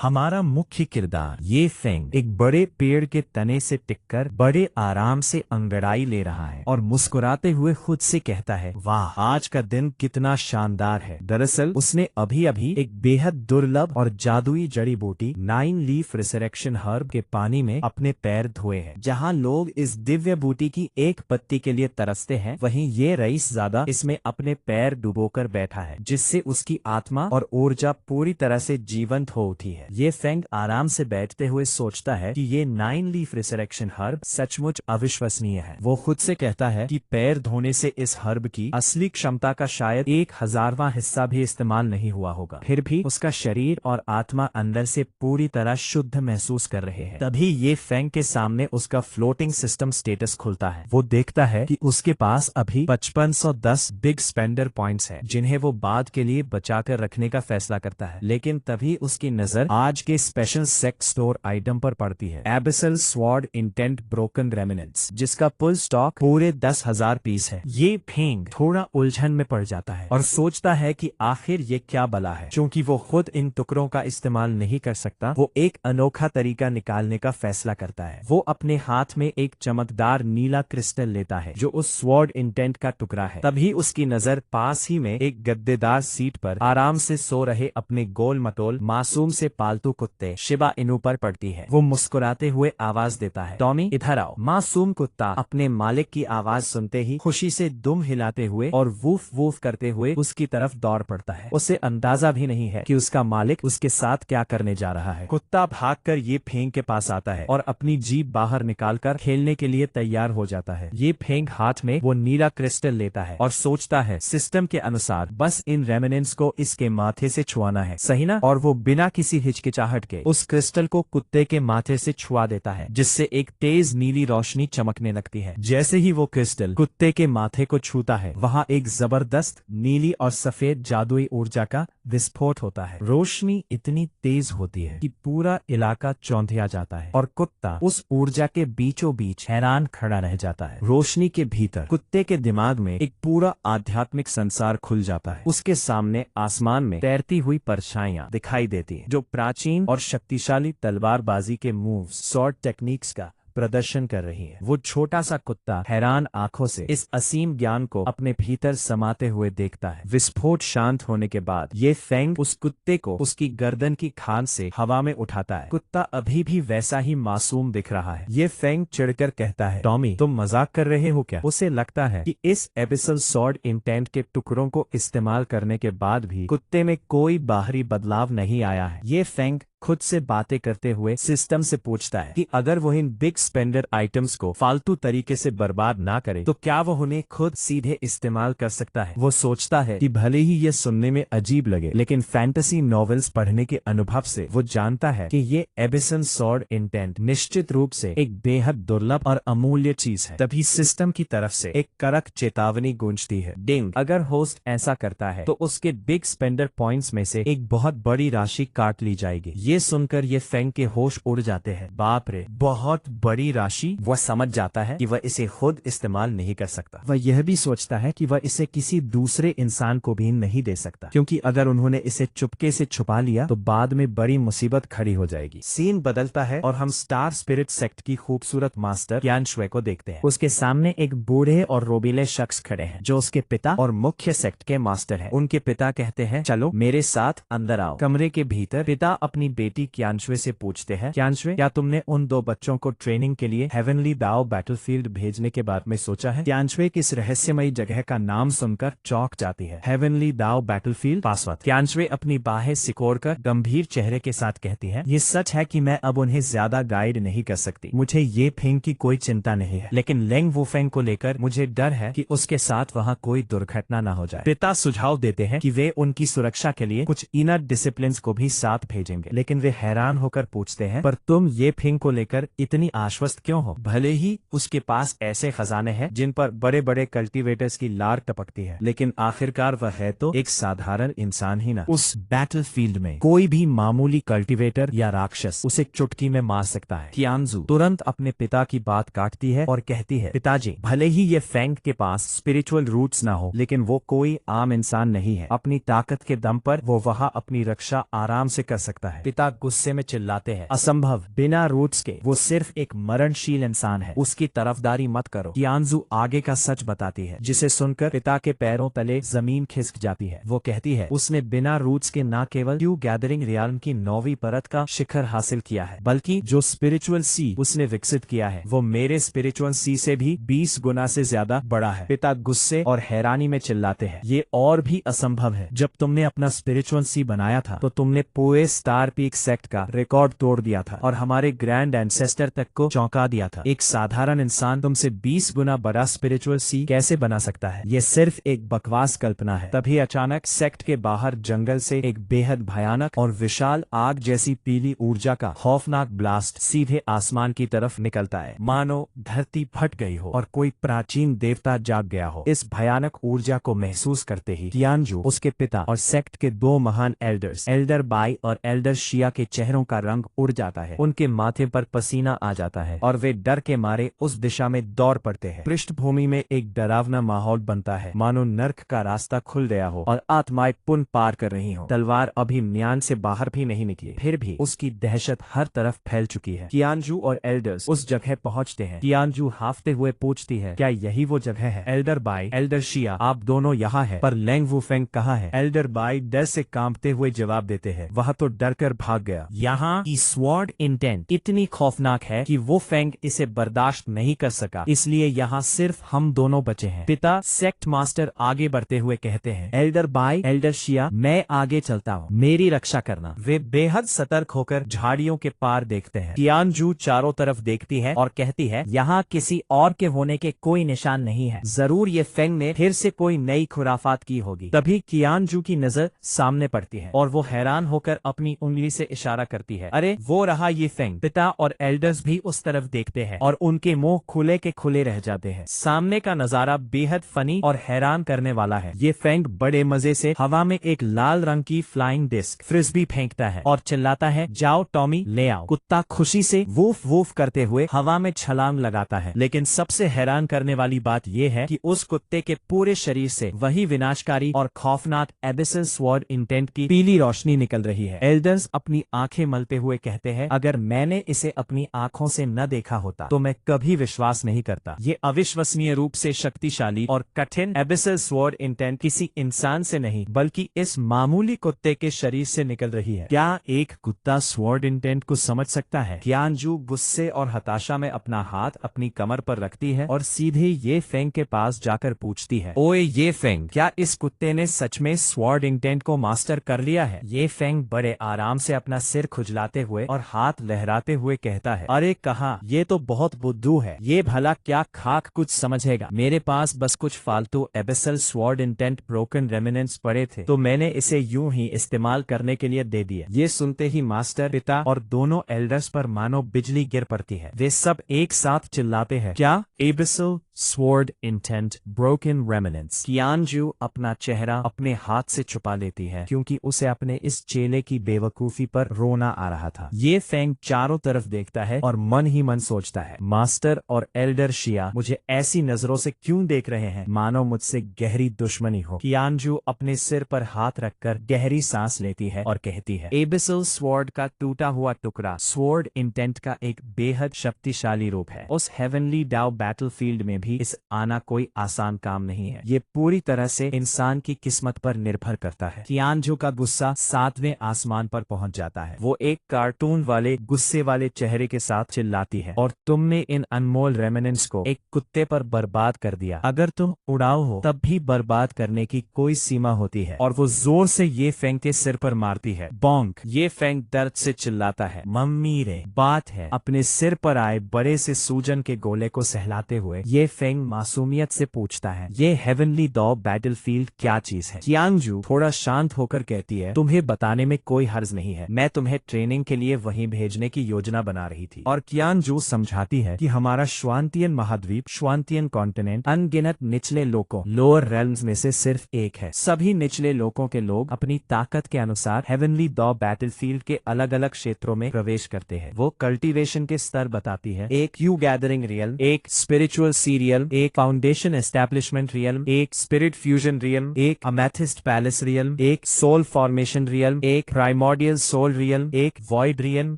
हमारा मुख्य किरदार ये फेंग एक बड़े पेड़ के तने से टिककर बड़े आराम से अंगड़ाई ले रहा है और मुस्कुराते हुए खुद से कहता है, वाह आज का दिन कितना शानदार है। दरअसल उसने अभी अभी एक बेहद दुर्लभ और जादुई जड़ी बूटी 9 लीफ रिसरेक्शन हर्ब के पानी में अपने पैर धोए हैं। जहाँ लोग इस दिव्य बूटी की एक पत्ती के लिए तरसते हैं, वहीं ये रईसजादा इसमें अपने पैर डुबोकर बैठा है, जिससे उसकी आत्मा और ऊर्जा पूरी तरह से जीवंत हो उठी है। ये फेंग आराम से बैठते हुए सोचता है कि ये 9 लीफ रिसरेक्शन हर्ब सचमुच अविश्वसनीय है। वो खुद से कहता है कि पैर धोने से इस हर्ब की असली क्षमता का शायद 1,000वां हिस्सा भी इस्तेमाल नहीं हुआ होगा। फिर भी उसका शरीर और आत्मा अंदर से पूरी तरह शुद्ध महसूस कर रहे हैं। तभी ये फेंग के सामने उसका फ्लोटिंग सिस्टम स्टेटस खुलता है। वो देखता है कि उसके पास अभी 5510 बिग स्पेंडर पॉइंट्स हैं, जिन्हें वो बाद के लिए बचाकर रखने का फैसला करता है। लेकिन तभी उसकी नजर आज के स्पेशल सेक्स स्टोर आइटम पर पड़ती है, abyssal sword intent broken remnants, जिसका पुल स्टॉक पूरे 10,000 पीस है। ये फेंग थोड़ा उलझन में पड़ जाता है और सोचता है कि आखिर ये क्या बला है। क्योंकि वो खुद इन टुकड़ों का इस्तेमाल नहीं कर सकता, वो एक अनोखा तरीका निकालने का फैसला करता है। वो अपने हाथ में एक चमकदार नीला क्रिस्टल लेता है, जो उस स्वॉर्ड इंटेंट का टुकड़ा है। तभी उसकी नजर पास ही में एक गद्देदार सीट पर आराम से सो रहे अपने गोल मटोल मासूम से पालतू कुत्ते शिबा इनू पर पड़ती है। वो मुस्कुराते हुए आवाज देता है, टॉमी इधर आओ। मासूम कुत्ता अपने मालिक की आवाज सुनते ही खुशी से दुम हिलाते हुए और वूफ वूफ करते हुए उसकी तरफ दौड़ पड़ता है। उसे अंदाजा भी नहीं है कि उसका मालिक उसके साथ क्या करने जा रहा है। कुत्ता भागकर ये फेंग के पास आता है और अपनी जीभ बाहर निकालकर खेलने के लिए तैयार हो जाता है। ये फेंग हाथ में वो नीला क्रिस्टल लेता है और सोचता है, सिस्टम के अनुसार बस इन रेमिनेंट्स को इसके माथे से छुआना है, सही ना? और वो बिना किसी हिचकिचाहट के उस क्रिस्टल को कुत्ते के माथे से छुआ देता है, जिससे एक तेज नीली रोशनी चमकने लगती है। जैसे ही वो क्रिस्टल कुत्ते के माथे को छूता है, वहाँ एक जबरदस्त नीली और सफेद जादुई ऊर्जा का विस्फोट होता है। रोशनी इतनी तेज होती है कि पूरा इलाका चौंधिया जाता है और कुत्ता उस ऊर्जा के बीचों बीच हैरान खड़ा रह जाता है। रोशनी के भीतर कुत्ते के दिमाग में एक पूरा आध्यात्मिक संसार खुल जाता है। उसके सामने आसमान में तैरती हुई परछाइयां दिखाई देती हैं, जो प्राचीन और शक्तिशाली तलवारबाजी के मूव्स, स्वॉर्ड टेक्निक्स का प्रदर्शन कर रही है। वो छोटा सा कुत्ता हैरान आंखों से इस असीम ज्ञान को अपने भीतर समाते हुए देखता है। विस्फोट शांत होने के बाद ये फेंग उस कुत्ते को उसकी गर्दन की खान से हवा में उठाता है। कुत्ता अभी भी वैसा ही मासूम दिख रहा है। ये फेंग चिढ़कर कहता है, टॉमी तुम मजाक कर रहे हो क्या? उसे लगता है कि इस एबिसल स्वॉर्ड इंटेंट के टुकड़ों को इस्तेमाल करने के बाद भी कुत्ते में कोई बाहरी बदलाव नहीं आया है। ये फेंग खुद से बातें करते हुए सिस्टम से पूछता है कि अगर वो इन बिग स्पेंडर आइटम्स को फालतू तरीके से बर्बाद ना करे, तो क्या वो उन्हें खुद सीधे इस्तेमाल कर सकता है। वो सोचता है कि भले ही ये सुनने में अजीब लगे, लेकिन फैंटेसी नॉवेल्स पढ़ने के अनुभव से वो जानता है कि ये एबिसन स्वॉर्ड इंटेंट निश्चित रूप से एक बेहद दुर्लभ और अमूल्य चीज है। तभी सिस्टम की तरफ से एक कड़क चेतावनी गूंजती है, डिंग। अगर होस्ट ऐसा करता है तो उसके बिग स्पेंडर पॉइंट्स में से एक बहुत बड़ी राशि काट ली जाएगी। ये सुनकर ये फेंग के होश उड़ जाते हैं। बाप रे, बहुत बड़ी राशि! वह समझ जाता है कि वह इसे खुद इस्तेमाल नहीं कर सकता। वह यह भी सोचता है कि वह इसे किसी दूसरे इंसान को भी नहीं दे सकता, क्योंकि अगर उन्होंने इसे चुपके से छुपा लिया तो बाद में बड़ी मुसीबत खड़ी हो जाएगी। सीन बदलता है और हम स्टार स्पिरिट सेक्ट की खूबसूरत मास्टर क्यान शुए को देखते हैं। उसके सामने एक बूढ़े और रोबीले शख्स खड़े हैं, जो उसके पिता और मुख्य सेक्ट के मास्टर हैं। उनके पिता कहते हैं, चलो मेरे साथ अंदर आओ। कमरे के भीतर पिता अपनी बेटी क्यानशुए से पूछते हैं, क्यानशुए क्या तुमने उन 2 बच्चों को ट्रेनिंग के लिए हेवनली दाओ बैटलफील्ड भेजने के बारे में सोचा है? क्यानशुए किस रहस्यमयी जगह का नाम सुनकर चौंक जाती है। हेवनली दाओ बैटलफील्ड पासवर्ड। क्यानशुए अपनी बाहें सिकोड़कर गंभीर चेहरे के साथ कहती है, ये सच है कि मैं अब उन्हें ज्यादा गाइड नहीं कर सकती। मुझे ये फेंग की कोई चिंता नहीं है, लेकिन लेंग वुफेंग को लेकर मुझे डर है कि उसके साथ वहाँ कोई दुर्घटना न हो जाए। पिता सुझाव देते हैं कि वे उनकी सुरक्षा के लिए कुछ इनर डिसिप्लिन को भी साथ भेजेंगे, लेकिन वे हैरान होकर पूछते हैं, पर तुम ये फेंग को लेकर इतनी आश्वस्त क्यों हो? भले ही उसके पास ऐसे खजाने हैं जिन पर बड़े बड़े कल्टीवेटर्स की लार टपकती है, लेकिन आखिरकार वह है तो एक साधारण इंसान ही ना। उस बैटलफील्ड में कोई भी मामूली कल्टीवेटर या राक्षस उसे चुटकी में मार सकता है। कियानजू तुरंत अपने पिता की बात काटती है और कहती है, पिताजी भले ही ये फेंग के पास स्पिरिचुअल रूट्स ना हो, लेकिन वो कोई आम इंसान नहीं है। अपनी ताकत के दम पर वो वहाँ अपनी रक्षा आराम से कर सकता है। पिता गुस्से में चिल्लाते हैं, असंभव, बिना रूट्स के वो सिर्फ एक मरणशील इंसान है, उसकी तरफदारी मत करो। कियानजू आगे का सच बताती है, जिसे सुनकर पिता के पैरों तले जमीन खिसक जाती है। वो कहती है उसने बिना रूट्स के न केवल क्यू गैदरिंग रियाल्म की 9वीं परत का शिखर हासिल किया है, बल्कि जो स्पिरिचुअल सी उसने विकसित किया है वो मेरे स्पिरिचुअल सी से भी 20 गुना से ज्यादा बड़ा है। पिता गुस्से और हैरानी में चिल्लाते हैं, ये और भी असंभव है। जब तुमने अपना स्पिरिचुअल सी बनाया था तो तुमने पूरे स्टार पीक सेक्ट का रिकॉर्ड तोड़ दिया था और हमारे ग्रैंड एंसेस्टर तक को चौंका दिया था। एक साधारण इंसान तुमसे 20 गुना बड़ा स्पिरिचुअल सी कैसे बना सकता है? ये सिर्फ एक बकवास कल्पना है। तभी अचानक सेक्ट के बाहर जंगल से एक बेहद भयानक और विशाल आग जैसी पीली ऊर्जा का खौफनाक ब्लास्ट सीधे आसमान की तरफ निकलता है, मानो धरती फट गई हो और कोई प्राचीन देवता जाग गया हो। इस भयानक ऊर्जा को महसूस करते ही कियानजू, उसके पिता और सेक्ट के 2 महान एल्डर्स, एल्डर बाई और एल्डर शिया के चेहरों का रंग उड़ जाता है। उनके माथे पर पसीना आ जाता है और वे डर के मारे उस दिशा में दौड़ पड़ते हैं। पृष्ठभूमि में एक डरावना माहौल बनता है, मानो नर्क का रास्ता खुल गया हो और आत्माएं पुन पार कर रही हो। तलवार अभी म्यान से बाहर भी नहीं निकली, फिर भी उसकी दहशत हर तरफ फैल चुकी है। कियानजू और एल्डर्स उस जगह पहुंचते हैं। कियानजू हाफते हुए पूछती है, क्या यही वो जगह है? एल्डर बाई, एल्डर शिया, आप दोनों यहाँ हैं, पर लेंग वुफेंग कहाँ है? एल्डर बाई डर से कांपते हुए जवाब देते हैं, वह तो डर कर भाग गया। यहाँ की स्वॉर्ड इंटेंट इतनी खौफनाक है कि वो फेंग इसे बर्दाश्त नहीं कर सका, इसलिए यहाँ सिर्फ हम दोनों बचे हैं। पिता सेक्ट मास्टर आगे बढ़ते हुए कहते हैं, एल्डर बाई, एल्डर शिया, मैं आगे चलता हूँ, मेरी रक्षा करना। वे बेहद सतर्क होकर झाड़ियों के पार देखते हैं। कियानजू चारों तरफ देखती है और कहती है, यहाँ किसी और के होने के कोई निशान नहीं है, जरूर ये फेंग ने फिर से कोई नई खुराफात की होगी। तभी कियानजू की नजर सामने पड़ती है और वो हैरान होकर अपनी उंगली से इशारा करती है, अरे वो रहा ये फेंग। पिता और एल्डर्स भी उस तरफ देखते हैं और उनके मुंह खुले के खुले रह जाते हैं। सामने का नजारा बेहद फनी और हैरान करने वाला है। ये फेंग बड़े मजे से हवा में एक लाल रंग की फ्लाइंग डिस्क फ्रिस्बी फेंकता है और चिल्लाता है, जाओ टॉमी, ले आओ। कुत्ता खुशी से वूफ वूफ करते हुए हवा में छलांग लगाता है, लेकिन सबसे हैरान करने वाली बात यह है कि उस कुत्ते के पूरे शरीर से वही विनाशकारी और खौफनाक एबिसल स्वॉर्ड इंटेंट की पीली रोशनी निकल रही है। एल्डर्स अपनी आंखें मलते हुए कहते हैं, अगर मैंने इसे अपनी आंखों से न देखा होता तो मैं कभी विश्वास नहीं करता। ये अविश्वसनीय रूप से शक्तिशाली और कठिन एबिसल स्वॉर्ड इंटेंट किसी इंसान से नहीं बल्कि इस मामूली कुत्ते के शरीर से निकल रही है। क्या एक कुत्ता स्वॉर्ड इंटेंट को समझ सकता है? कियानजू गुस्से और हताशा में अपना हाथ अपनी कमर पर रखती है और सीधे ये फेंग के पास जाकर पूछती है, ओए ये फेंग, क्या इस कुत्ते ने सच में स्वॉर्ड इंटेंट को मास्टर कर लिया है? ये फेंग बड़े आराम से अपना सिर खुजलाते हुए और हाथ लहराते हुए कहता है, अरे कहा, ये तो बहुत बुद्धू है, ये भला क्या खाक कुछ समझेगा। मेरे पास बस कुछ फालतू abyssal sword intent broken remnants पड़े थे तो मैंने इसे यूं ही इस्तेमाल करने के लिए दे दिए। ये सुनते ही मास्टर, पिता और दोनों एल्डर्स पर मानो बिजली गिर पड़ती है। वे सब एक साथ चिल्लाते हैं, क्या? Abyssal sword intent broken remnants. कियानजू अपना चेहरा अपने हाथ से छुपा लेती है क्योंकि उसे अपने इस चेले की बेवकूफी पर रोना आ रहा था। ये फेंग चारों तरफ देखता है और मन ही मन सोचता है, मास्टर और एल्डर शिया मुझे ऐसी नजरों से क्यों देख रहे हैं, मानो मुझसे गहरी दुश्मनी हो। कियानजू अपने सिर पर हाथ रखकर गहरी सांस लेती है और कहती है, एबिसल स्वॉर्ड का टूटा हुआ टुकड़ा स्वॉर्ड इंटेंट का एक बेहद शक्तिशाली रूप है। उस हेवनली डाउ बैटलफील्ड में भी इस आना कोई आसान काम नहीं है। ये पूरी तरह से इंसान की किस्मत पर निर्भर करता है। कियानजू का गुस्सा 7वें आसमान पर पहुंच जाता है। वो एक कार्टून वाले गुस्से वाले चेहरे के साथ चिल्लाती है, और तुमने इन अनमोल रेमिनेंट्स को एक कुत्ते पर बर्बाद कर दिया। अगर तुम उड़ाऊ हो तब भी बर्बाद करने की कोई सीमा होती है। और वो जोर से ये फेंग के सिर पर मारती है। बोंक। ये फेंग दर्द से चिल्लाता है, मम्मी रे, बात है। अपने सिर पर आए बड़े से सूजन के गोले को सहलाते हुए ये फेंग मासूमियत से पूछता है, ये हेवनली डॉ बैटलफील्ड क्या चीज है? कियानजू थोड़ा शांत होकर कहती है, तुम्हें बताने में कोई हर्ज नहीं है, मैं तुम्हें ट्रेनिंग के लिए वहीं भेजने की योजना बना रही थी। और कियानजू समझाती है कि हमारा श्वांतियन महाद्वीप, श्वांतियन कॉन्टिनेंट, अनगिनत निचले लोकों, लोअर रेल्म्स में से सिर्फ एक है। सभी निचले लोकों के लोग अपनी ताकत के अनुसार हेवनली डॉ बैटलफील्ड के अलग अलग क्षेत्रों में प्रवेश करते हैं। वो कल्टीवेशन के स्तर बताती है, एक क्यू गैदरिंग रियल, एक स्पिरिचुअल सी रियल, एक फाउंडेशन एस्टेब्लिशमेंट रियल, एक स्पिरिट फ्यूजन रियल, एक अमेथिस्ट पैलेस रियल, एक सोल फॉर्मेशन रियल, एक प्राइमोर्डियल सोल रियल, एक वॉइड रियल,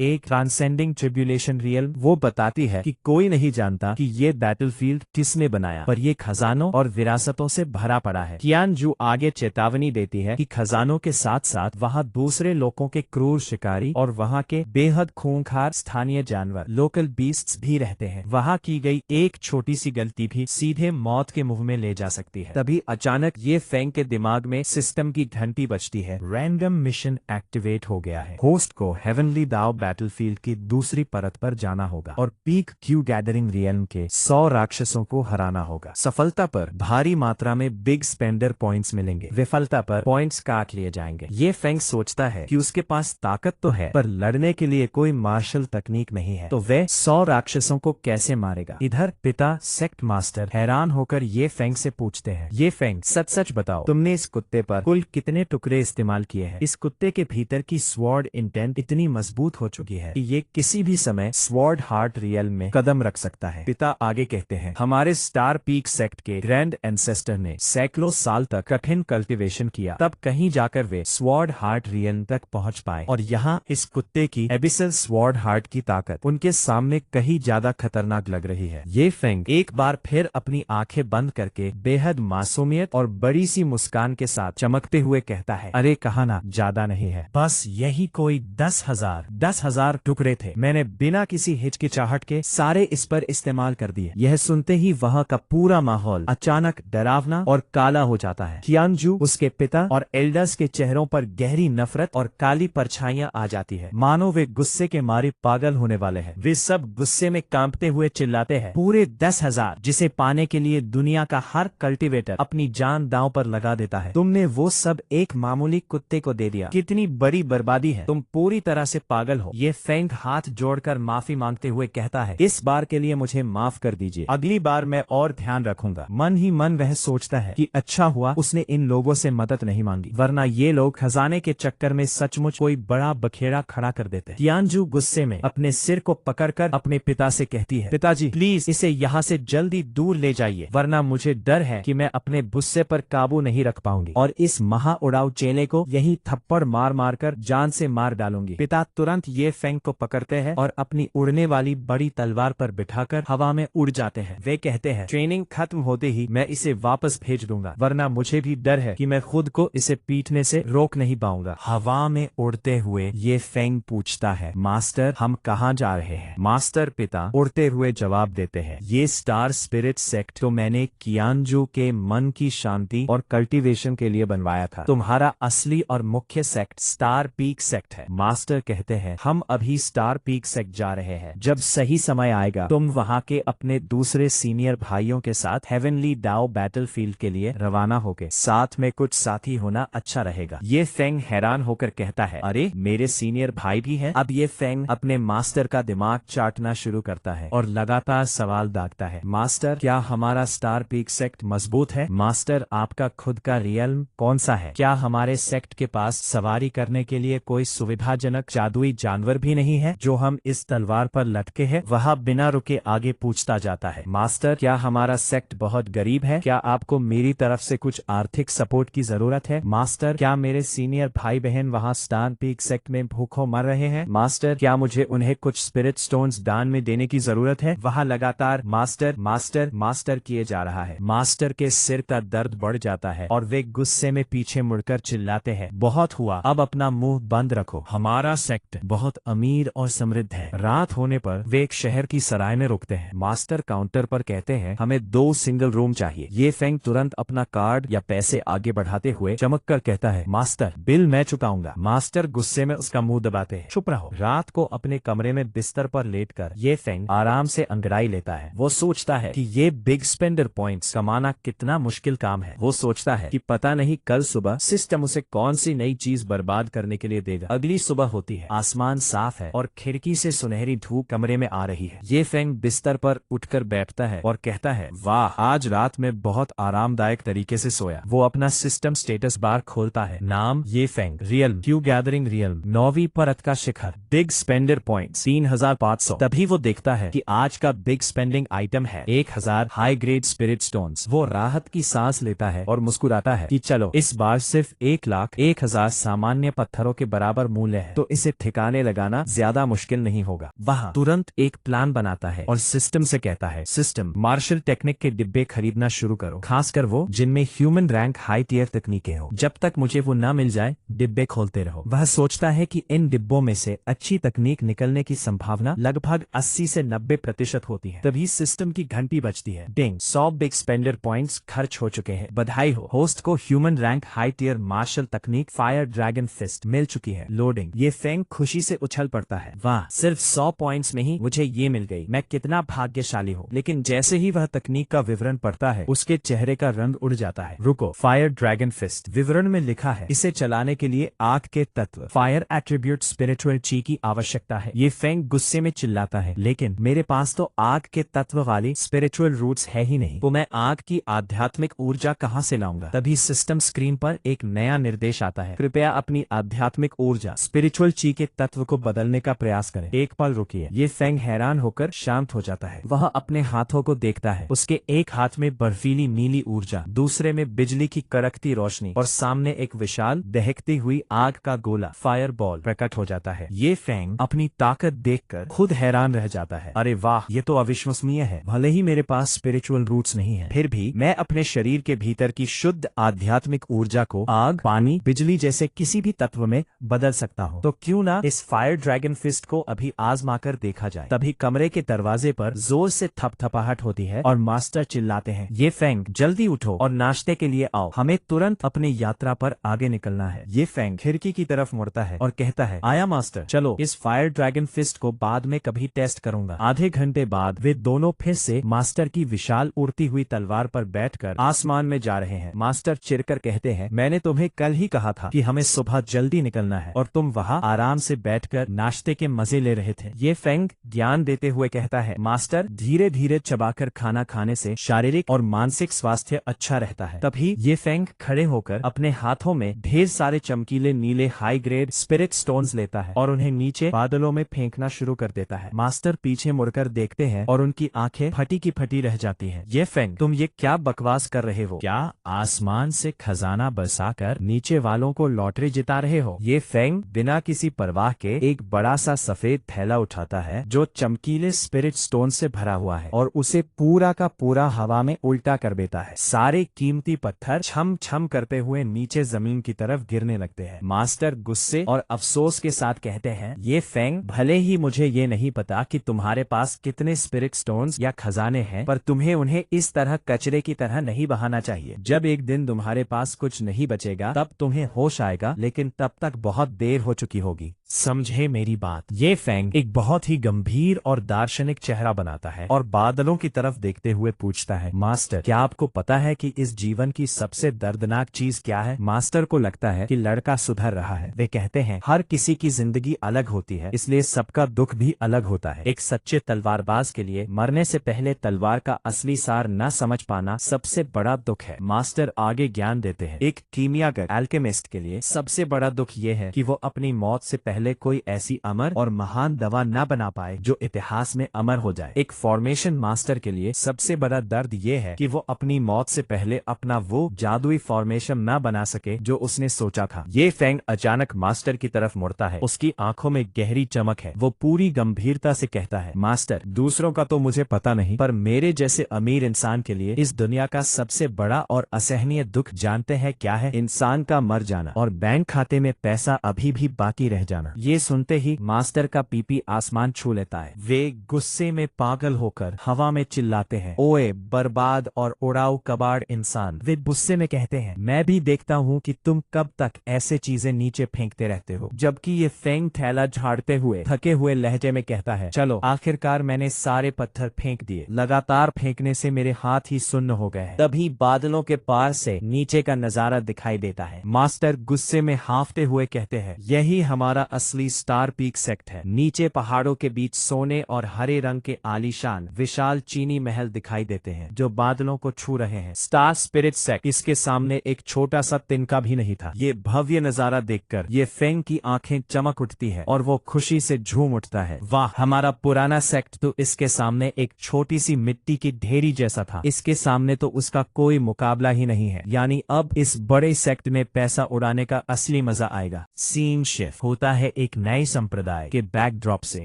एक ट्रांसेंडिंग ट्रिब्यूलेशन रियल। वो बताती है कि कोई नहीं जानता कि ये बैटलफील्ड किसने बनाया, पर ये खजानों और विरासतों से भरा पड़ा है। कियान जू आगे चेतावनी देती है कि खजानों के साथ साथ वहाँ दूसरे लोगों के क्रूर शिकारी और वहाँ के बेहद खूंखार स्थानीय जानवर लोकल बीस्ट्स भी रहते हैं। वहाँ की गई एक छोटी सी गलती भी सीधे मौत के मुंह में ले जा सकती है। तभी अचानक ये फेंग के दिमाग में सिस्टम की घंटी बजती है। रैंडम मिशन एक्टिवेट हो गया है। होस्ट को हेवनली दाव बैटलफील्ड की दूसरी परत पर जाना होगा और पीक क्यू गैदरिंग रियल्म के 100 राक्षसों को हराना होगा। सफलता पर भारी मात्रा में बिग स्पेंडर पॉइंट्स मिलेंगे, विफलता पर पॉइंट्स काट लिए जाएंगे। ये फेंग सोचता है कि उसके पास ताकत तो है, पर लड़ने के लिए कोई मार्शल तकनीक नहीं है, तो वह 100 राक्षसों को कैसे मारेगा। इधर पिता सेक्ट मास्टर हैरान होकर ये फेंग से पूछते हैं, ये फेंग सच सच बताओ, तुमने इस कुत्ते पर कुल कितने टुकड़े इस्तेमाल किए हैं? इस कुत्ते के भीतर की स्वॉर्ड इंटेंट इतनी मजबूत हो चुकी है कि ये किसी भी समय स्वॉर्ड हार्ट रियल में कदम रख सकता है। पिता आगे कहते हैं, हमारे स्टार पीक सेक्ट के ग्रैंड एंसेस्टर ने सैकड़ों साल तक कठिन कल्टीवेशन किया, तब कहीं जाकर वे स्वॉर्ड हार्ट रियल तक पहुंच पाए, और यहाँ इस कुत्ते की एबिसल स्वॉर्ड हार्ट की ताकत उनके सामने कहीं ज्यादा खतरनाक लग रही है। ये फेंग एक बार फिर अपनी आंखें बंद करके बेहद मासूमियत और बड़ी सी मुस्कान के साथ चमकते हुए कहता है, अरे कहा ना ज्यादा नहीं है, बस यही कोई 10,000 टुकड़े थे। मैंने बिना किसी हिचकिचाहट के सारे इस पर इस्तेमाल कर दिए। यह सुनते ही वहाँ का पूरा माहौल अचानक डरावना और काला हो जाता है। कियान जू, उसके पिता और एल्डर्स के चेहरों पर गहरी नफरत और काली परछाइयां आ जाती है, मानो वे गुस्से के मारे पागल होने वाले हैं। वे सब गुस्से में कांपते हुए चिल्लाते हैं, पूरे 10,000, जिसे पाने के लिए दुनिया का हर कल्टीवेटर अपनी जान दांव पर लगा देता है। तुमने वो सब एक मामूली कुत्ते को दे दिया, कितनी बड़ी बर्बादी है, तुम पूरी तरह से पागल हो। ये फेंग हाथ जोड़कर माफी मांगते हुए कहता है, इस बार के लिए मुझे माफ कर दीजिए, अगली बार मैं और ध्यान रखूंगा। मन ही मन वह सोचता है कि अच्छा हुआ उसने इन लोगों से मदद नहीं मांगी, वरना ये लोग खजाने के चक्कर में सचमुच कोई बड़ा बखेड़ा खड़ा कर देते। कियान जू गुस्से में अपने सिर को पकड़कर अपने पिता से कहती है, पिताजी प्लीज इसे यहाँ से जल्दी दूर ले जाइए, वरना मुझे डर है कि मैं अपने गुस्से पर काबू नहीं रख पाऊंगी और इस महा उड़ाऊ चेले को यही थप्पड़ मार मार कर जान से मार डालूंगी। पिता तुरंत ये फेंग को पकड़ते हैं और अपनी उड़ने वाली बड़ी तलवार पर बिठाकर हवा में उड़ जाते हैं। वे कहते हैं, ट्रेनिंग खत्म होते ही मैं इसे वापस भेज दूंगा, वरना मुझे भी डर है कि मैं खुद को इसे पीटने से रोक नहीं पाऊंगा। हवा में उड़ते हुए ये फेंग पूछता है, मास्टर हम कहाँ जा रहे हैं? मास्टर पिता उड़ते हुए जवाब देते हैं, ये स्टार स्पिरिट सेक्ट तो मैंने कियान जू के मन की शांति और कल्टीवेशन के लिए बनवाया था। तुम्हारा असली और मुख्य सेक्ट स्टार पीक सेक्ट है। मास्टर कहते हैं, हम अभी स्टार पीक सेक्ट जा रहे हैं, जब सही समय आएगा तुम वहाँ के अपने दूसरे सीनियर भाइयों के साथ हेवनली दाओ बैटलफील्ड के लिए रवाना होगे, साथ में कुछ साथी होना अच्छा रहेगा। ये फेंग हैरान होकर कहता है, अरे मेरे सीनियर भाई भी हैं? अब ये फेंग अपने मास्टर का दिमाग चाटना शुरू करता है और लगातार सवाल दागता है, मास्टर क्या हमारा स्टार पीक सेक्ट मजबूत है? मास्टर आपका खुद का रियल्म कौन सा है? क्या हमारे सेक्ट के पास सवारी करने के लिए कोई सुविधाजनक जादुई जानवर भी नहीं है जो हम इस तलवार पर लटके हैं? वह बिना रुके आगे पूछता जाता है, मास्टर क्या हमारा सेक्ट बहुत गरीब है? क्या आपको मेरी तरफ से कुछ आर्थिक सपोर्ट की जरूरत है? मास्टर क्या मेरे सीनियर भाई बहन वहाँ स्टार पीक सेक्ट में भूखों मर रहे हैं? मास्टर क्या मुझे उन्हें कुछ स्पिरिट स्टोन्स दान में देने की जरूरत है? वह लगातार मास्टर मास्टर मास्टर किए जा रहा है। मास्टर के सिर का दर्द बढ़ जाता है और वे गुस्से में पीछे मुड़कर चिल्लाते हैं, बहुत हुआ, अब अपना मुंह बंद रखो। हमारा सेक्ट बहुत अमीर और समृद्ध है। रात होने पर वे एक शहर की सराय में रुकते हैं। मास्टर काउंटर पर कहते हैं, हमें 2 सिंगल रूम चाहिए। ये फेंग तुरंत अपना कार्ड या पैसे आगे बढ़ाते हुए चमक कर कहता है, मास्टर बिल मैं चुकाऊंगा। मास्टर गुस्से में उसका मुंह दबाते हैं, चुप रहो। रात को अपने कमरे में बिस्तर पर लेटकर ये फेंग आराम से अंगड़ाई लेता है। वो सोचता है कि ये बिग स्पेंडर पॉइंट्स कमाना कितना मुश्किल काम है। वो सोचता है कि पता नहीं कल सुबह सिस्टम उसे कौन सी नई चीज बर्बाद करने के लिए देगा। अगली सुबह होती है, आसमान साफ है और खिड़की से सुनहरी धूप कमरे में आ रही है। ये फेंग बिस्तर पर उठकर बैठता है और कहता है, वाह आज रात में बहुत आरामदायक तरीके से सोया। वो अपना सिस्टम स्टेटस बार खोलता है, नाम ये Feng, real qi gathering real, 9वीं परत का शिखर, बिग स्पेंडर पॉइंट 3500। तभी वो देखता है कि आज का बिग स्पेंडिंग आइटम है 1000 हाई ग्रेड स्पिरिट स्टोन्स। वो राहत की सांस लेता है और मुस्कुराता है कि चलो इस बार सिर्फ 1,01,000 सामान्य पत्थरों के बराबर मूल्य है, तो इसे ठिकाने लगाना ज्यादा मुश्किल नहीं होगा। वह तुरंत एक प्लान बनाता है और सिस्टम से कहता है, सिस्टम मार्शल टेक्निक के डिब्बे खरीदना शुरू करो, खासकर वो जिनमें ह्यूमन रैंक हाई टियर तकनीकें हो। जब तक मुझे वो न मिल जाए डिब्बे खोलते रहो। वह सोचता है कि इन डिब्बों में से अच्छी तकनीक निकलने की संभावना लगभग 80 से 90% होती है। तभी सिस्टम की घंटी बजती है। डिंग, 100 बिग स्पेंडर पॉइंट्स खर्च हो चुके हैं। बधाई हो, होस्ट को human rank high tier martial तकनीक फायर ड्रैगन फिस्ट मिल चुकी है। लोडिंग, ये फेंग खुशी से उछल पड़ता है। वाह, सिर्फ 100 पॉइंट्स में ही मुझे ये मिल गई, मैं कितना भाग्यशाली हूँ। लेकिन जैसे ही वह तकनीक का विवरण पढ़ता है उसके चेहरे का रंग उड़ जाता है। रुको, फायर ड्रैगन फिस्ट विवरण में लिखा है इसे चलाने के लिए आग के तत्व फायर एट्रीब्यूट स्पिरिचुअल ची की आवश्यकता है। ये फेंग गुस्से में चिल्लाता है, लेकिन मेरे पास तो आग के तत्व वाली स्पिरिचुअल रूट्स है ही नहीं, तो मैं आग की आध्यात्मिक ऊर्जा कहाँ से लाऊंगा। तभी सिस्टम स्क्रीन पर एक नया निर्देश आता है, कृपया अपनी आध्यात्मिक ऊर्जा स्पिरिचुअल ची के तत्व को बदलने का प्रयास करें। एक पल रुकिए। ये फेंग हैरान होकर शांत हो जाता है। वह अपने हाथों को देखता है। उसके एक हाथ में बर्फीली नीली ऊर्जा, दूसरे में बिजली की कड़कती रोशनी और सामने एक विशाल दहकती हुई आग का गोला फायर बॉल प्रकट हो जाता है। ये फेंग अपनी ताकत देखकर खुद हैरान रह जाता है। अरे वाह, ये तो अविश्वसनीय है। भले ही मेरे पास स्पिरिचुअल रूट्स नहीं है, फिर भी मैं अपने शरीर के भीतर की शुद्ध आध्यात्मिक ऊर्जा को आग, पानी, बिजली जैसे किसी भी तत्व में बदल सकता हूँ। तो क्यों ना इस फायर ड्रैगन फिस्ट को अभी आजमा कर देखा जाए। तभी कमरे के दरवाजे पर जोर से थपथपाहट होती है और मास्टर चिल्लाते हैं, ये फेंग जल्दी उठो और नाश्ते के लिए आओ, हमें तुरंत अपनी यात्रा पर आगे निकलना है। ये फेंग खिड़की की तरफ मुड़ता है और कहता है, आया मास्टर, चलो इस फायर ड्रैगन फिस्ट को बाद में कभी टेस्ट करूंगा। आधे घंटे बाद वे दोनों फिर से मास्टर की विशाल उड़ती हुई तलवार पर बैठकर आसमान में जा रहे हैं। मास्टर चिढ़कर कहते हैं, मैंने तुम्हें कल ही कहा था कि हमें सुबह जल्दी निकलना है और तुम वहाँ आराम से बैठकर नाश्ते के मजे ले रहे थे। ये फेंग ज्ञान देते हुए कहता है, मास्टर, धीरे धीरे चबाकर खाना खाने से शारीरिक और मानसिक स्वास्थ्य अच्छा रहता है। तभी ये फेंग खड़े होकर अपने हाथों में ढेर सारे चमकीले नीले हाई ग्रेड स्पिरिट स्टोन्स लेता है और उन्हें नीचे बादलों में फेंकना शुरू कर देता है। मास्टर पीछे मुड़कर देखते हैं और उनकी आंखें फटी की फटी रह जाती हैं। ये फेंग, तुम ये क्या बकवास कर रहे हो? क्या आसमान से खजाना बरसाकर नीचे वालों को लॉटरी जिता रहे हो? ये फेंग बिना किसी परवाह के एक बड़ा सा सफेद थैला उठाता है जो चमकीले स्पिरिट स्टोन से भरा हुआ है और उसे पूरा का पूरा हवा में उल्टा कर देता है। सारे कीमती पत्थर छम छम करते हुए नीचे जमीन की तरफ गिरने लगते हैं। मास्टर गुस्से और अफसोस के साथ कहते हैं, ये फेंग, भले ही मुझे ये नहीं पता कि तुम्हारे पास कितने स्पिरिट स्टोन्स या खजाने हैं, पर तुम्हें उन्हें इस तरह कचरे की तरह नहीं बहाना चाहिए। जब एक दिन तुम्हारे पास कुछ नहीं बचेगा तब तुम्हें होश आएगा, लेकिन तब तक बहुत देर हो चुकी होगी। समझे मेरी बात? ये फेंग एक बहुत ही गंभीर और दार्शनिक चेहरा बनाता है और बादलों की तरफ देखते हुए पूछता है, मास्टर, क्या आपको पता है कि इस जीवन की सबसे दर्दनाक चीज क्या है? मास्टर को लगता है कि लड़का सुधर रहा है। वे कहते हैं, हर किसी की जिंदगी अलग होती है, इसलिए सबका दुख भी अलग होता है। एक सच्चे तलवारबाज के लिए मरने से पहले तलवार का असली सार न समझ पाना सबसे बड़ा दुख है। मास्टर आगे ज्ञान देते हैं, एक कीमियागर एल्केमिस्ट के लिए सबसे बड़ा दुख ये है कि वो अपनी मौत से पहले कोई ऐसी अमर और महान दवा न बना पाए जो इतिहास में अमर हो जाए। एक फॉर्मेशन मास्टर के लिए सबसे बड़ा दर्द ये है कि वो अपनी मौत से पहले अपना वो जादुई फॉर्मेशन न बना सके जो उसने सोचा था। ये फेंग अचानक मास्टर की तरफ मुड़ता है, उसकी आंखों में गहरी चमक है। वो पूरी गंभीरता से कहता है, मास्टर, दूसरों का तो मुझे पता नहीं, पर मेरे जैसे अमीर इंसान के लिए इस दुनिया का सबसे बड़ा और असहनीय दुख जानते हैं क्या है? इंसान का मर जाना और बैंक खाते में पैसा अभी भी बाकी रह जाना। ये सुनते ही मास्टर का पीपी आसमान छू लेता है। वे गुस्से में पागल होकर हवा में चिल्लाते हैं, ओए बर्बाद और उड़ाऊ कबाड़ इंसान। वे गुस्से में कहते हैं, मैं भी देखता हूँ कि तुम कब तक ऐसे चीजें नीचे फेंकते रहते हो। जबकि ये फेंग थैला झाड़ते हुए थके हुए लहजे में कहता है, चलो आखिरकार मैंने सारे पत्थर फेंक दिए, लगातार फेंकने से मेरे हाथ ही सुन्न हो गए हैं। तभी बादलों के पार से नीचे का नजारा दिखाई देता है। मास्टर गुस्से में हांफते हुए कहते हैं, यही हमारा असली स्टार पीक सेक्ट है। नीचे पहाड़ों के बीच सोने और हरे रंग के आलीशान विशाल चीनी महल दिखाई देते हैं जो बादलों को छू रहे हैं। स्टार स्पिरिट सेक्ट, इसके सामने एक छोटा सा तिनका भी नहीं था। ये भव्य नजारा देखकर ये फेंग की आंखें चमक उठती है और वो खुशी से झूम उठता है। वाह, हमारा पुराना सेक्ट तो इसके सामने एक छोटी सी मिट्टी की ढेरी जैसा था। इसके सामने तो उसका कोई मुकाबला ही नहीं है। यानी अब इस बड़े सेक्ट में पैसा उड़ाने का असली मजा आएगा। सीन शिफ्ट होता है एक नए संप्रदाय के बैकड्रॉप से,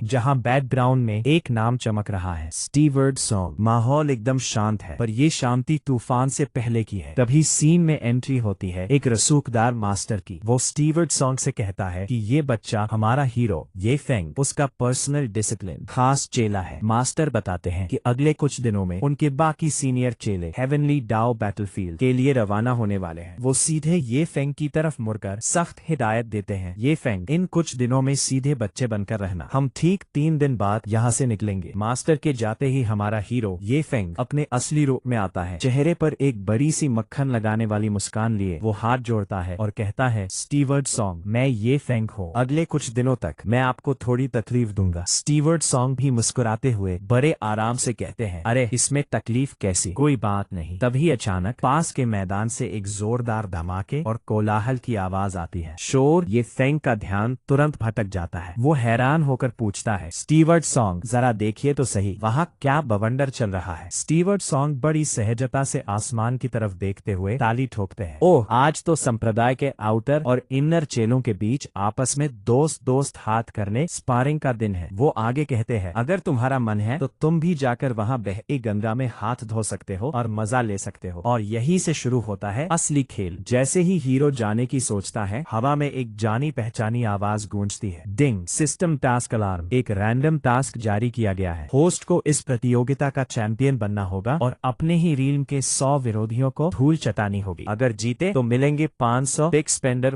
जहां बैकग्राउंड में एक नाम चमक रहा है, स्टीवर्ड सॉन्ग। माहौल एकदम शांत है, पर ये शांति तूफान से पहले की है। तभी सीन में एंट्री होती है एक रसूखदार मास्टर की। वो स्टीवर्ड सॉन्ग से कहता है कि ये बच्चा हमारा हीरो ये फेंग उसका पर्सनल डिसिप्लिन खास चेला है। मास्टर बताते हैं कि अगले कुछ दिनों में उनके बाकी सीनियर चेले हेवनली डाओ बैटलफील्ड के लिए रवाना होने वाले हैं। वो सीधे ये फेंग की तरफ मुड़कर सख्त हिदायत देते हैं, ये फेंग, इन कुछ दिनों में सीधे बच्चे बनकर रहना। हम ठीक 3 दिन बाद यहाँ से निकलेंगे। मास्टर के जाते ही हमारा हीरो ये फेंग अपने असली रूप में आता है। चेहरे पर एक बड़ी सी मक्खन लगाने वाली मुस्कान लिए वो हाथ जोड़ता है और कहता है, स्टीवर्ड सॉन्ग, मैं ये फेंग हूँ। अगले कुछ दिनों तक मैं आपको थोड़ी तकलीफ दूंगा। स्टीवर्ड सॉन्ग भी मुस्कुराते हुए बड़े आराम से कहते हैं, अरे इसमें तकलीफ कैसी, कोई बात नहीं। तभी अचानक पास के मैदान से एक जोरदार धमाके और कोलाहल की आवाज आती है। शोर ये फेंग का ध्यान तुरंत भटक जाता है। वो हैरान होकर पूछता है, स्टीवर्ड सॉन्ग, जरा देखिए तो सही, वहाँ क्या बवंडर चल रहा है। स्टीवर्ड सॉन्ग बड़ी सहजता से आसमान की तरफ देखते हुए ताली ठोकते हैं। ओह, आज तो संप्रदाय के आउटर और इनर चेलों के बीच आपस में दोस्त दोस्त हाथ करने स्पारिंग का दिन है। वो आगे कहते हैं, अगर तुम्हारा मन है तो तुम भी जाकर वहाँ बहती गंगा में हाथ धो सकते हो और मजा ले सकते हो। और यही से शुरू होता है असली खेल। जैसे ही हीरो जाने की सोचता है, हवा में एक जानी पहचानी आवाज गूंजती है, डिंग। System task alarm. एक रैंडम टास्क जारी किया गया है। होस्ट को इस प्रतियोगिता का चैंपियन बनना होगा और अपने ही रील के 100 विरोधियों को धूल चटानी होगी। अगर जीते तो मिलेंगे 500 बिग स्पेंडर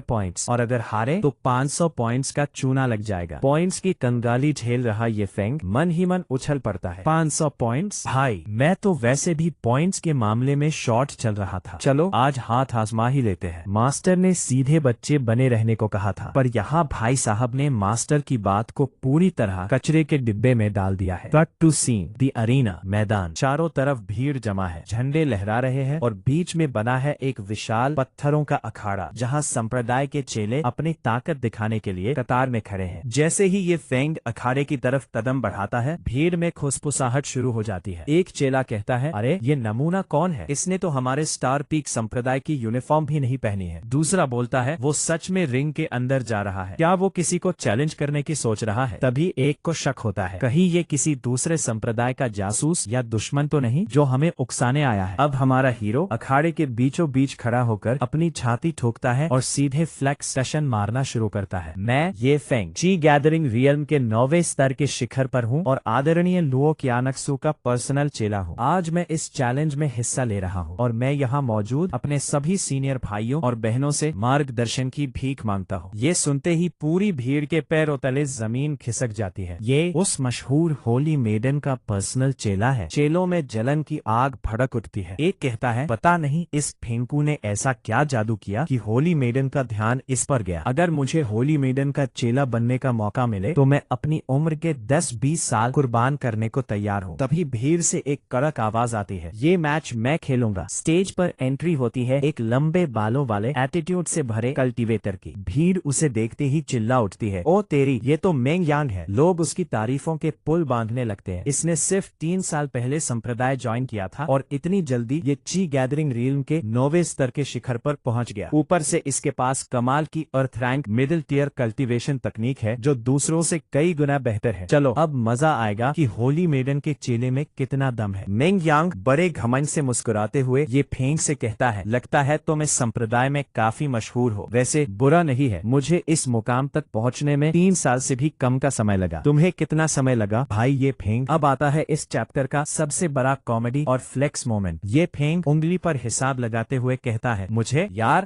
पॉइंट्स, और अगर हारे तो 500 पॉइंट्स का चूना लग जाएगा। पॉइंट्स की कंगाली झेल रहा ये फेंग मन ही मन उछल पड़ता है। 500 पॉइंट्स, भाई मैं तो वैसे भी पॉइंट्स के मामले में शॉर्ट चल रहा था। चलो आज हाथ आजमा ही लेते हैं। मास्टर ने सीधे बच्चे बने रहने को कहा था, पर यहाँ भाई साहब ने मास्टर की बात को पूरी तरह कचरे के डिब्बे में डाल दिया है। Cut to scene the arena. मैदान, चारों तरफ भीड़ जमा है, झंडे लहरा रहे हैं और बीच में बना है एक विशाल पत्थरों का अखाड़ा, जहाँ संप्रदाय के चेले अपनी ताकत दिखाने के लिए कतार में खड़े हैं। जैसे ही ये फेंग अखाड़े की तरफ कदम बढ़ाता है, भीड़ में खुसफुसाहट शुरू हो जाती है। एक चेला कहता है, अरे ये नमूना कौन है, इसने तो हमारे स्टार पीक संप्रदाय की यूनिफॉर्म भी नहीं पहनी है। दूसरा बोलता है, वो सच में रिंग के अंदर जा रहा है, क्या वो किसी को चैलेंज करने की सोच रहा है। तभी एक को शक होता है, कहीं ये किसी दूसरे संप्रदाय का जासूस या दुश्मन तो नहीं जो हमें उकसाने आया है। अब हमारा हीरो अखाड़े के बीचों बीच खड़ा होकर अपनी छाती ठोकता है और सीधे फ्लेक्स सेशन मारना शुरू करता है। मैं ये फेंग ची गैदरिंग रियल्म के 9वें स्तर के शिखर पर हूँ और आदरणीय लुओ कियानक्सू का पर्सनल चेला हूँ। आज मैं इस चैलेंज में हिस्सा ले रहा हूँ और मैं यहाँ मौजूद अपने सभी सीनियर भाइयों और बहनों से मार्गदर्शन की भीख मांगता हूँ। ये सुनते ही पूरी भीड़ के पैरों तले जमीन खिसक जाती है। ये उस मशहूर होली मेडन का पर्सनल चेला है। चेलों में जलन की आग भड़क उठती है। एक कहता है, पता नहीं इस फेंकू ने ऐसा क्या जादू किया कि होली मेडन का ध्यान इस पर गया। अगर मुझे होली मेडन का चेला बनने का मौका मिले तो मैं अपनी उम्र के 10-20 साल कुर्बान करने को तैयार हूँ। तभी भीड़ से एक कड़क आवाज आती है, ये मैच मैं खेलूंगा। स्टेज पर एंट्री होती है एक लंबे बालों वाले एटीट्यूड से भरे कल्टीवेटर की। भीड़ उसे देखते ही चिल्ला उठती है, ओ तेरी, ये तो मेंग यांग है। लोग उसकी तारीफों के पुल बांधने लगते हैं। इसने सिर्फ 3 साल पहले संप्रदाय ज्वाइन किया था और इतनी जल्दी ये ची गैदरिंग रियल्म के 9वें स्तर के शिखर पर पहुंच गया। ऊपर से इसके पास कमाल की अर्थ रैंक मिडिल टियर कल्टीवेशन तकनीक है जो दूसरों से कई गुना बेहतर है। चलो अब मजा आएगा कि होली मेडन के चेले में कितना दम है। मेंग यांग बड़े घमंड से मुस्कुराते हुए ये फेंग से कहता है, लगता है तुम इस संप्रदाय में काफी मशहूर हो। वैसे बुरा नहीं है, मुझे इस मुकाम तक पहुंचने में 3 साल से भी कम का समय लगा। तुम्हें कितना समय लगा भाई ये फेंग? अब आता है इस चैप्टर का सबसे बड़ा कॉमेडी और फ्लेक्स मोमेंट। ये फेंग उंगली पर हिसाब लगाते हुए कहता है,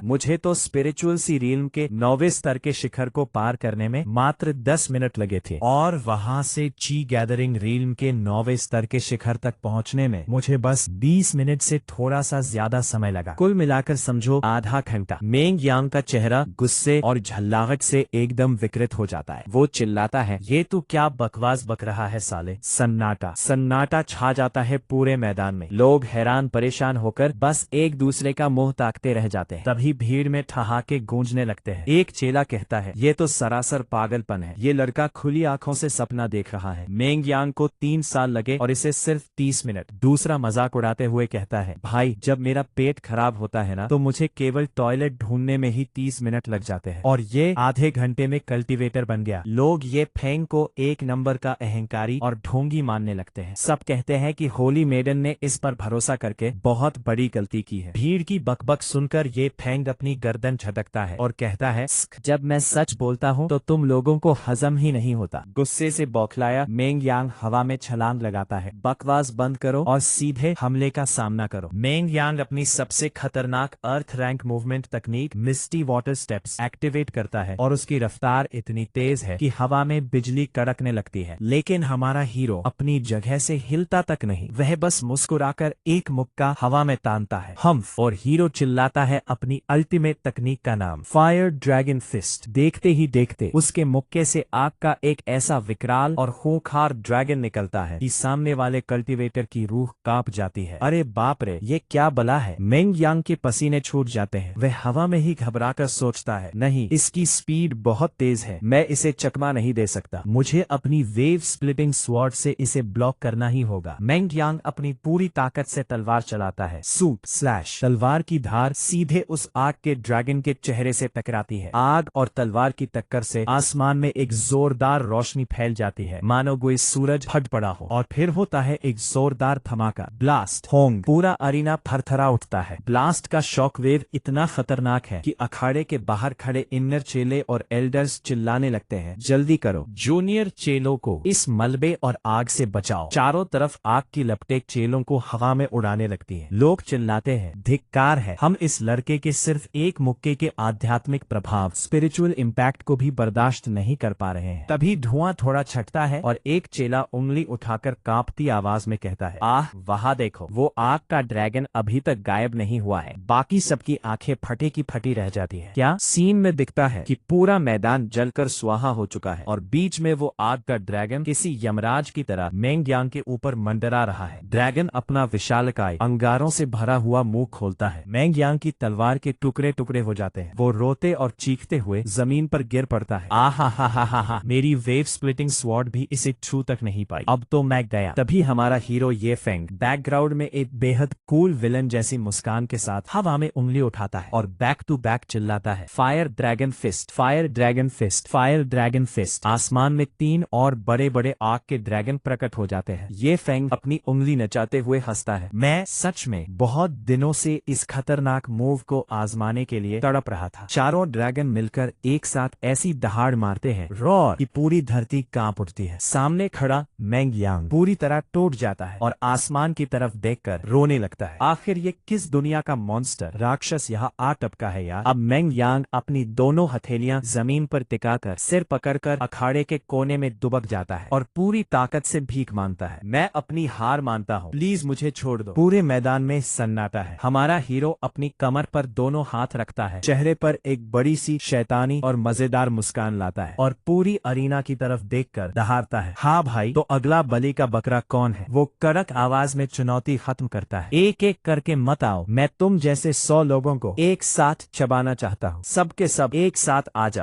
मुझे तो स्पिरिचुअल सी रियल्म के 9वें स्तर के शिखर को पार करने में मात्र 10 मिनट लगे थे और वहां से ची गैदरिंग रियल्म के 9वें स्तर के शिखर तक पहुंचने में मुझे बस 20 मिनट से थोड़ा सा ज्यादा समय लगा। कुल मिलाकर समझो आधा घंटा। मेंग यांग का चेहरा गुस्से और झल्लाहट से एकदम विकृत हो जाता है। वो चिल्लाता है, ये तू क्या बकवास बक रहा है साले। सन्नाटा सन्नाटा छा जाता है पूरे मैदान में। लोग हैरान परेशान होकर बस एक दूसरे का मुंह ताकते रह जाते हैं। तभी भीड़ में ठहाके गूंजने लगते हैं। एक चेला कहता है, ये तो सरासर पागलपन है। ये लड़का खुली आंखों से सपना देख रहा है। मेंग यांग को 3 साल लगे और इसे सिर्फ 30 मिनट। दूसरा मजाक उड़ाते हुए कहता है, भाई जब मेरा पेट खराब होता है ना तो मुझे केवल टॉयलेट ढूंढने में ही 30 मिनट लग जाते हैं और ये आधे घंटे में कल्टीवेटर बन गया। लोग ये फेंग को एक नंबर का अहंकारी और ढोंगी मानने लगते हैं। सब कहते हैं कि होली मेडन ने इस पर भरोसा करके बहुत बड़ी गलती की है। भीड़ की बकबक सुनकर ये फेंग अपनी गर्दन झटकता है और कहता है, जब मैं सच बोलता हूँ तो तुम लोगों को हजम ही नहीं होता। गुस्से से बौखलाया मेंग यांग हवा में छलांग लगाता है। बकवास बंद करो और सीधे हमले का सामना करो। मेंग यांग अपनी सबसे खतरनाक अर्थ रैंक मूवमेंट तकनीक मिस्टी वाटर स्टेप्स एक्टिवेट करता है और उसकी रफ्तार इतनी तेज है कि हवा में बिजली कड़कने लगती है। लेकिन हमारा हीरो अपनी जगह से हिलता तक नहीं, वह बस मुस्कुराकर एक मुक्का हवा में तानता है। हम्फ, और हीरो चिल्लाता है अपनी अल्टीमेट तकनीक का नाम, फायर ड्रैगन फिस्ट। देखते ही देखते उसके मुक्के से आग का एक ऐसा विकराल और खूंखार ड्रैगन निकलता है कि सामने वाले कल्टीवेटर की रूह कांप जाती है। अरे बाप रे, ये क्या बला है। मेंग यांग के पसीने छूट जाते हैं। वह हवा में ही घबराकर सोचता है, नहीं, इसकी स्पीड बहुत तेज है, मैं इसे चकमा नहीं दे सकता। मुझे अपनी वेव स्प्लिटिंग स्वॉर्ड से इसे ब्लॉक करना ही होगा। मेंग यांग अपनी पूरी ताकत से तलवार चलाता है। Suit slash. तलवार की धार सीधे उस आग के ड्रैगन के चेहरे से टकराती है। आग और तलवार की टक्कर से आसमान में एक जोरदार रोशनी फैल जाती है, मानो कोई सूरज फट पड़ा हो। और फिर होता है एक जोरदार धमाका, ब्लास्ट। होंग, पूरा अरीना थरथरा उठता है। ब्लास्ट का शॉकवेव इतना खतरनाक है कि अखाड़े के बाहर खड़े इनर चेले और एल्डर्स चिल्लाने लगते हैं, जल्दी करो, जूनियर चेलों को इस मलबे और आग से बचाओ। चारों तरफ आग की लपटें चेलों को हवा में उड़ाने लगती हैं। लोग चिल्लाते हैं, धिक्कार है, हम इस लड़के के सिर्फ एक मुक्के के आध्यात्मिक प्रभाव, स्पिरिचुअल इम्पैक्ट को भी बर्दाश्त नहीं कर पा रहे हैं। तभी धुआं थोड़ा छटता है और एक चेला उंगली उठाकर कांपती आवाज में कहता है, आह वहां देखो, वो आग का ड्रैगन अभी तक गायब नहीं हुआ है। बाकी सबकी आंखें फटे की फटी रह जाती है। क्या सीन में दिखता है कि पूरा मैदान जलकर स्वाहा हो चुका है और बीच में वो आग का ड्रैगन किसी यमराज की तरह मेंग यांग के ऊपर मंडरा रहा है। ड्रैगन अपना विशालकाय अंगारों से भरा हुआ मुंह खोलता है। मेंग यांग की तलवार के टुकड़े टुकड़े हो जाते हैं। वो रोते और चीखते हुए जमीन पर गिर पड़ता है। आहा हा हा हा हा, मेरी वेव स्प्लिटिंग स्वॉर्ड भी इसे छू तक नहीं पाई, अब तो मैं गया। तभी हमारा हीरो ये फेंग बैकग्राउंड में एक बेहद कूल विलन जैसी मुस्कान के साथ हवा में उंगली उठाता है और बैक टू बैक चिल्लाता है, fire dragon fist, fire dragon fist, fire dragon fist. आसमान में 3 और बड़े बड़े आग के ड्रैगन प्रकट हो जाते हैं। ये फेंग अपनी उंगली नचाते हुए हंसता है। मैं सच में बहुत दिनों से इस खतरनाक मूव को आजमाने के लिए तड़प रहा था। चारों ड्रैगन मिलकर एक साथ ऐसी दहाड़ मारते हैं, रॉर, कि पूरी धरती कांप उठती है। सामने खड़ा मेंग यांग पूरी तरह टूट जाता है और आसमान की तरफ देखकर रोने लगता है। आखिर ये किस दुनिया का मॉन्स्टर राक्षस यहाँ आ टपका है यार। अब मेंग यांग अपनी दोनों हथेलियां जमीन पर टिकाकर सिर पकड़कर अखाड़े के कोने में दुबक जाता है और पूरी ताकत से भीख मांगता है, मैं अपनी हार मानता हूँ, प्लीज मुझे छोड़ दो। पूरे मैदान में सन्नाटा है। हमारा हीरो अपनी कमर पर दोनों हाथ रखता है, चेहरे पर एक बड़ी सी शैतानी और मजेदार मुस्कान लाता है और पूरी अरीना की तरफ देखकर दहाड़ता है, हाँ भाई, तो अगला बलि का बकरा कौन है। वो कड़क आवाज में चुनौती खत्म करता है, एक एक करके मत आओ, मैं तुम जैसे 100 लोगों को एक साथ चबाना चाहता हूँ, सबके सब एक साथ आ जाओ।